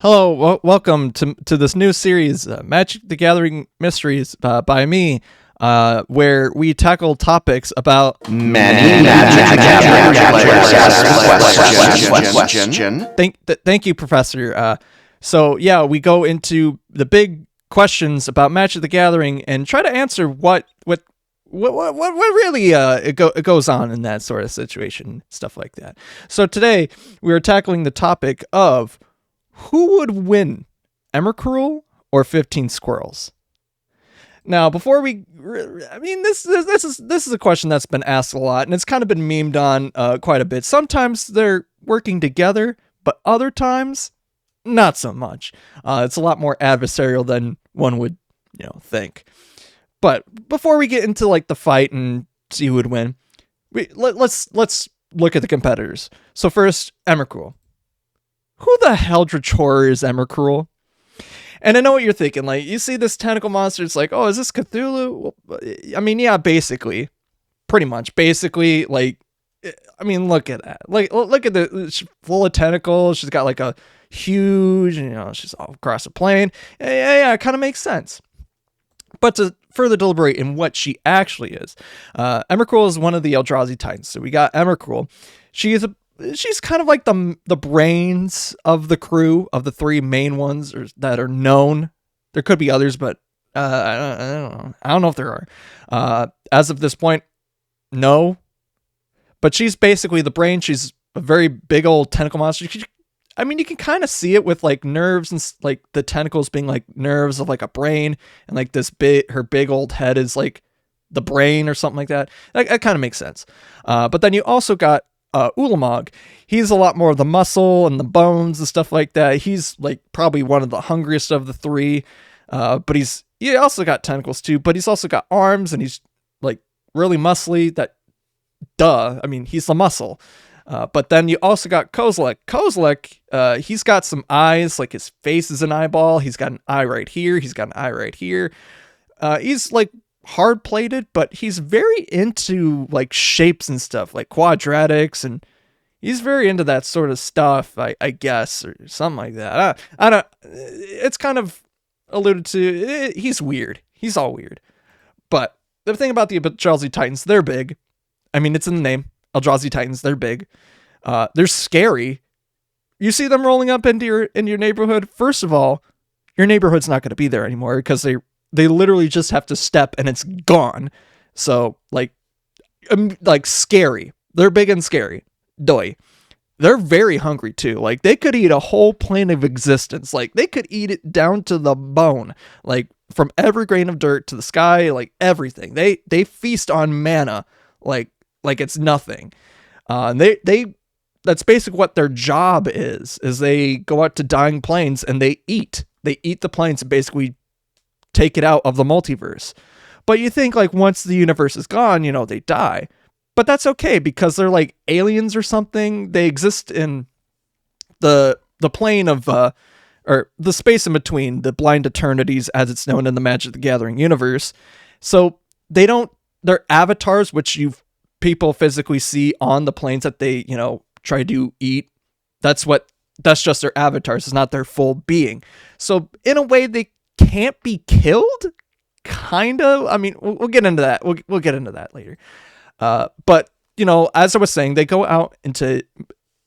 Hello, welcome to this new series, Magic the Gathering Mysteries by me, where we tackle topics about many Magic the Gathering questions. Thank you, Professor. So yeah, we go into the big questions about Magic the Gathering and try to answer what really it goes on in that sort of situation, stuff like that. So today we are tackling the topic of who would win, Emrakul or 15 Squirrels? Now, before we, this is a question that's been asked a lot, and it's kind of been memed on quite a bit. Sometimes they're working together, but other times, not so much. It's a lot more adversarial than one would, think. But before we get into like the fight and see who would win, let's look at the competitors. So first, Emrakul. Who the eldritch horror is Emrakul? And I know what you're thinking. Like, you see this tentacle monster, it's like, oh, is this Cthulhu? Well, I mean, yeah, basically. Pretty much. Basically, like, I mean, look at that. Like, look at she's full of tentacles. She's got like a huge, she's all across the plane. Yeah, it kind of makes sense. But to further deliberate in what she actually is, Emrakul is one of the Eldrazi Titans. So we got Emrakul. She's kind of like the brains of the crew, of the three main ones that are known. There could be others, but I don't know. I don't know if there are. As of this point, no. But she's basically the brain. She's a very big old tentacle monster. You can kind of see it with like nerves and like the tentacles being like nerves of like a brain, and like her big old head is like the brain or something like that. That kind of makes sense. But then you also got Ulamog. He's a lot more of the muscle and the bones and stuff like that. He's like probably one of the hungriest of the three, but he also got tentacles too, but he's also got arms and he's like really muscly. He's the muscle. But then you also got Kozilek. Kozilek, he's got some eyes, like his face is an eyeball. He's got an eye right here. He's got an eye right here. He's like hard plated, but he's very into like shapes and stuff, like quadratics, and he's very into that sort of stuff, I guess, or something like that. I don't. It's kind of alluded to. He's weird. He's all weird. But the thing about the Eldrazi Titans, they're big. I mean, it's in the name. Eldrazi Titans. They're big. They're scary. You see them rolling up into your neighborhood. First of all, your neighborhood's not going to be there anymore because they literally just have to step and it's gone. So like scary. They're big and scary. Doi. They're very hungry too. Like they could eat a whole plane of existence. Like they could eat it down to the bone. Like from every grain of dirt to the sky, like everything. They feast on mana like it's nothing. That's basically what their job is they go out to dying planes and they eat the planes and basically take it out of the multiverse. But you think like once the universe is gone, they die. But that's okay because they're like aliens or something. They exist in the plane of or the space in between the blind eternities, as it's known in the Magic the Gathering universe. So they're avatars, which people physically see on the planes that they, try to eat. That's just their avatars. It's not their full being. So in a way, they can't be killed, kind of. I mean, we'll get into that. We'll get into that later. But as I was saying, they go out into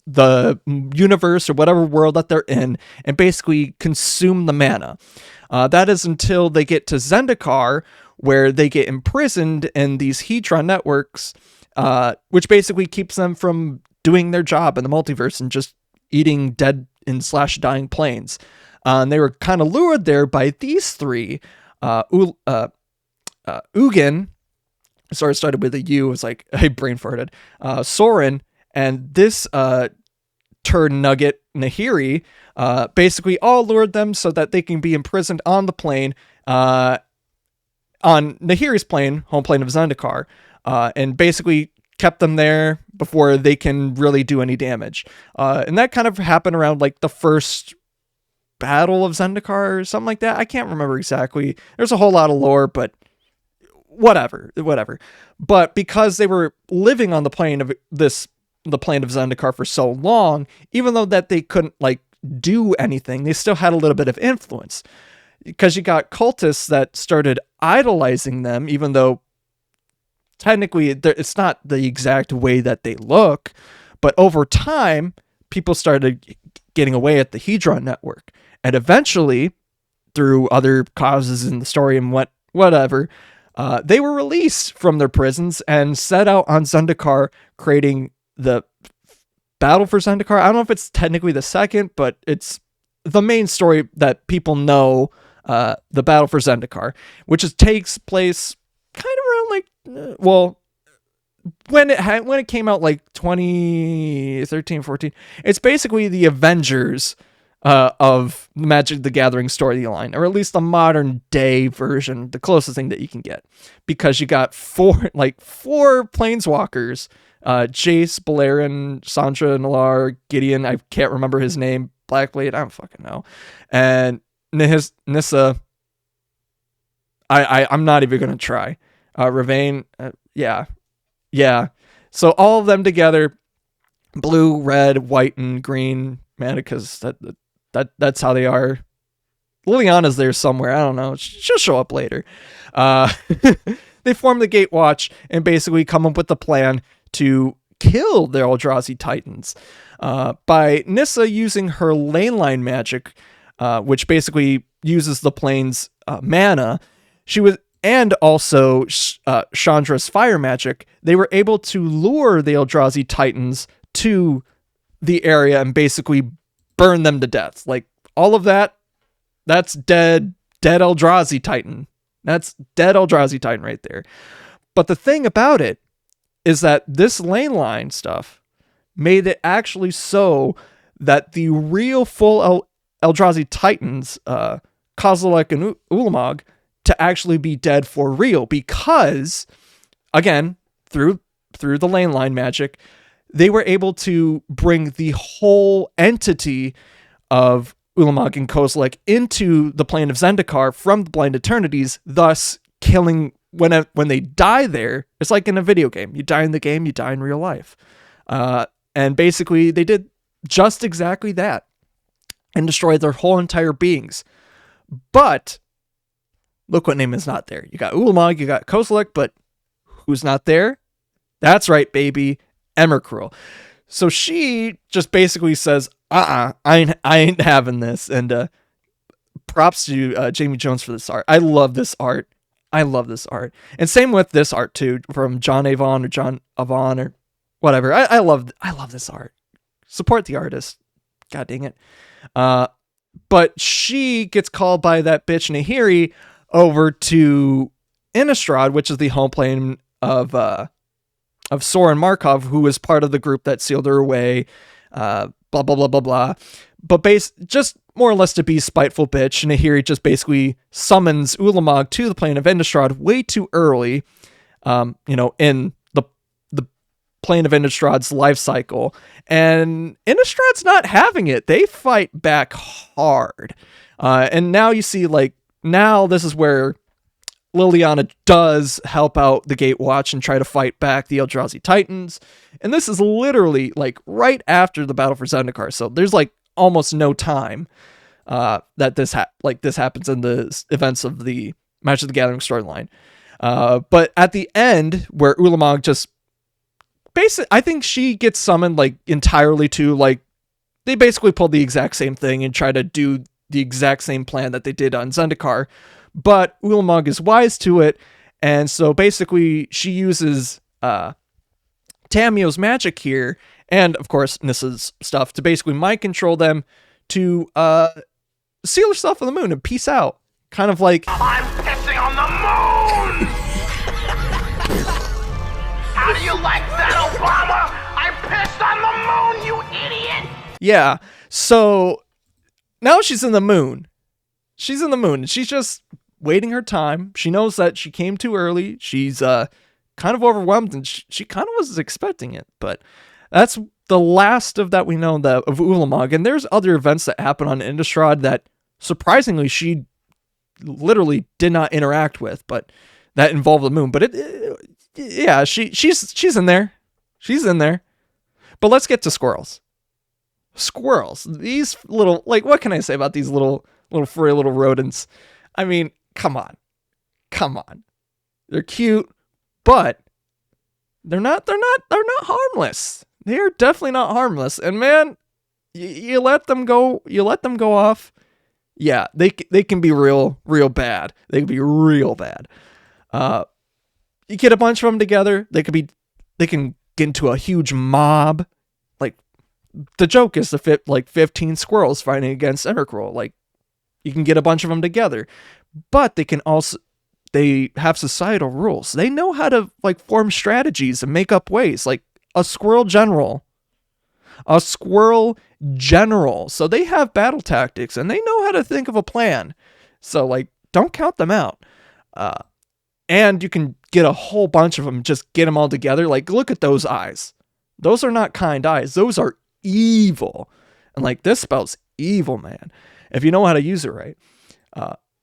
the universe or whatever world that they're in and basically consume the mana. That is until they get to Zendikar, where they get imprisoned in these Hedron networks, which basically keeps them from doing their job in the multiverse and just eating dead and / dying planes. And they were kind of lured there by these three. Ugin. Sorry, it started with a U. It was like, I brain farted. Soren and this turd nugget, Nahiri, basically all lured them so that they can be imprisoned on the plane, on Nahiri's plane, home plane of Zendikar, and basically kept them there before they can really do any damage. And that kind of happened around like the first Battle of Zendikar or something like that. I can't remember exactly. There's a whole lot of lore, but whatever. But because they were living on the plane of Zendikar for so long, even though that they couldn't like do anything. They still had a little bit of influence, because you got cultists that started idolizing them, even though technically it's not the exact way that they look. But over time, people started getting away at the Hedron network. And eventually, through other causes in the story and whatever, they were released from their prisons and set out on Zendikar, creating the Battle for Zendikar. I don't know if it's technically the second, but it's the main story that people know, the Battle for Zendikar, which takes place kind of around when it came out, like 2013, 14. It's basically the Avengers of Magic the Gathering storyline, or at least the modern day version, the closest thing that you can get, because you got four planeswalkers, Jace, Balerion, Sandra, Nalar, Gideon, I can't remember his name, Blackblade, I don't fucking know, and Nissa, I'm not even gonna try, Ravane, yeah. So all of them together, blue, red, white, and green mana, because that's how they are. Liliana's there somewhere. I don't know. She'll show up later. They form the Gatewatch and basically come up with the plan to kill the Eldrazi Titans by Nissa using her lane line magic, which basically uses the plane's mana. And also Chandra's fire magic. They were able to lure the Eldrazi Titans to the area and basically burn them to death. Like, all of that's dead Eldrazi Titan. That's dead Eldrazi Titan right there. But the thing about it is that this lane line stuff made it actually so that the real full Eldrazi Titans, Kozilek and Ulamog, to actually be dead for real, because, again, through the lane line magic, they were able to bring the whole entity of Ulamog and Kozilek into the plane of Zendikar from the Blind Eternities, thus killing, when they die there, it's like in a video game. You die in the game, you die in real life. And basically, they did just exactly that and destroyed their whole entire beings. But look what name is not there. You got Ulamog, you got Kozilek, but who's not there? That's right, baby, Emrakul. So she just basically says, I ain't having this. And props to Jamie Jones for this art. I love this art. And same with this art too, from John Avon or John Avon or whatever. I love this art. Support the artist. God dang it. But she gets called by that bitch Nahiri over to Innistrad, which is the home plane of Soren Markov, who was part of the group that sealed her away, blah, blah, blah, blah, blah. But just more or less to be spiteful bitch, Nahiri just basically summons Ulamog to the plane of Innistrad way too early, in the plane of Innistrad's life cycle. And Innistrad's not having it. They fight back hard. And now you see, now this is where Liliana does help out the Gatewatch and try to fight back the Eldrazi Titans. And this is literally right after the Battle for Zendikar. So there's almost no time that this happens in the events of the Magic of the Gathering storyline. But at the end, where Ulamog just basically, I think she gets summoned entirely to they basically pulled the exact same thing and try to do the exact same plan that they did on Zendikar, but Ulamog is wise to it, and so basically she uses Tamio's magic here, and of course Nissa's stuff, to basically mind control them to seal herself on the moon and peace out. Kind of like, I'm pissing on the moon! How do you like that, Obama? I pissed on the moon, you idiot! Yeah, so now she's in the moon. She's in the moon, and she's just waiting her time. She knows that she came too early. She's kind of overwhelmed, and she kind of was expecting it. But that's the last of that we know of Ulamog. And there's other events that happen on Innistrad that surprisingly she literally did not interact with, but that involved the moon. But she's in there. She's in there. But let's get to Squirrels. Squirrels. These little, like, what can I say about these little furry little rodents? I mean, come on. They're cute, but they're not harmless. They are definitely not harmless. And man, you let them go off. Yeah, they can be real bad. They can be real bad. You get a bunch of them together, they can get into a huge mob. Like, the joke is 15 squirrels fighting against Emrakul. Like, you can get a bunch of them together, but they have societal rules. They know how to like form strategies and make up ways. Like a squirrel general. So they have battle tactics and they know how to think of a plan. So like, don't count them out. And you can get a whole bunch of them, just get them all together. Like, look at those eyes. Those are not kind eyes. Those are evil. And like, this spell's evil, man, if you know how to use it right.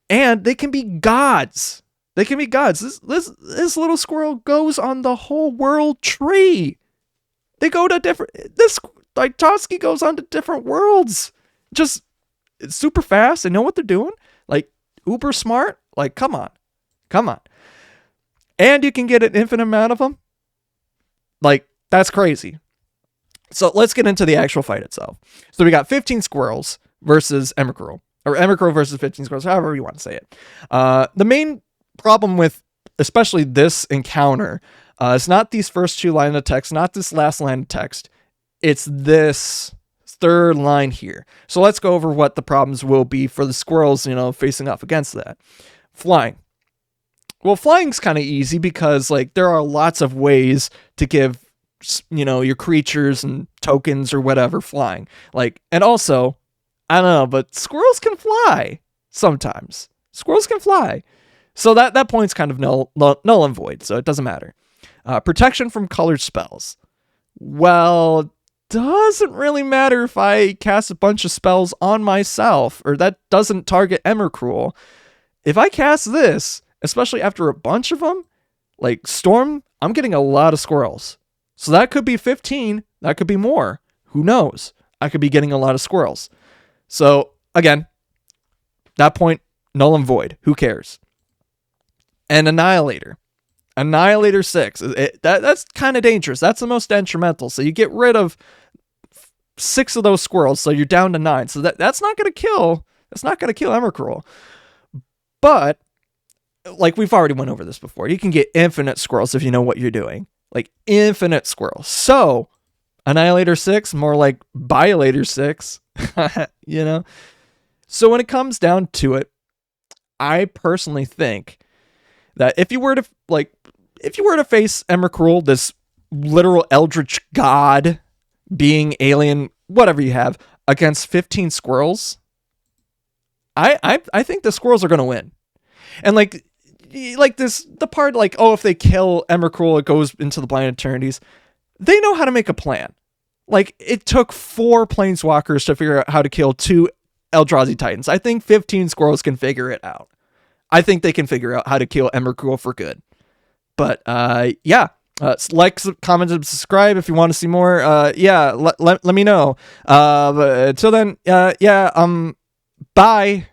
And they can be gods. This little squirrel goes on the whole world tree. They go to Toski goes on to different worlds. Just, it's super fast. They know what they're doing. Like, uber smart. Like, come on. And you can get an infinite amount of them. Like, that's crazy. So let's get into the actual fight itself. So we got 15 squirrels versus Emrakul. Or Emrakul versus 15 squirrels, however you want to say it. The main problem with especially this encounter is not these first two lines of text, not this last line of text. It's this third line here. So let's go over what the problems will be for the squirrels, facing off against that. Flying. Well, flying's kind of easy because like there are lots of ways to give, your creatures and tokens or whatever flying. Like, and also, I don't know, but squirrels can fly sometimes. So that point's kind of null and void, so it doesn't matter. Protection from colored spells. Well, doesn't really matter if I cast a bunch of spells on myself, or that doesn't target Emrakul. If I cast this, especially after a bunch of them, like Storm, I'm getting a lot of squirrels. So that could be 15, that could be more. Who knows? I could be getting a lot of squirrels. So, again, that point, null and void. Who cares? And Annihilator. Annihilator 6. That's kind of dangerous. That's the most detrimental. So you get rid of 6 of those squirrels, so you're down to 9. So that's not going to kill. That's not going to kill Emrakul. But, like we've already went over this before, you can get infinite squirrels if you know what you're doing. Like, infinite squirrels. So, Annihilator 6, more like Violator 6. So when it comes down to it, I personally think that if you were to face Emrakul, this literal eldritch god, being alien, whatever you have, against 15 squirrels, I think the squirrels are going to win. And like the part like, oh, if they kill Emrakul, it goes into the Blind Eternities. They know how to make a plan. Like, it took 4 planeswalkers to figure out how to kill 2 Eldrazi Titans. I think 15 squirrels can figure it out. I think they can figure out how to kill Emrakul for good. But, yeah. Like, comment, and subscribe if you want to see more. Let me know. But until then, bye.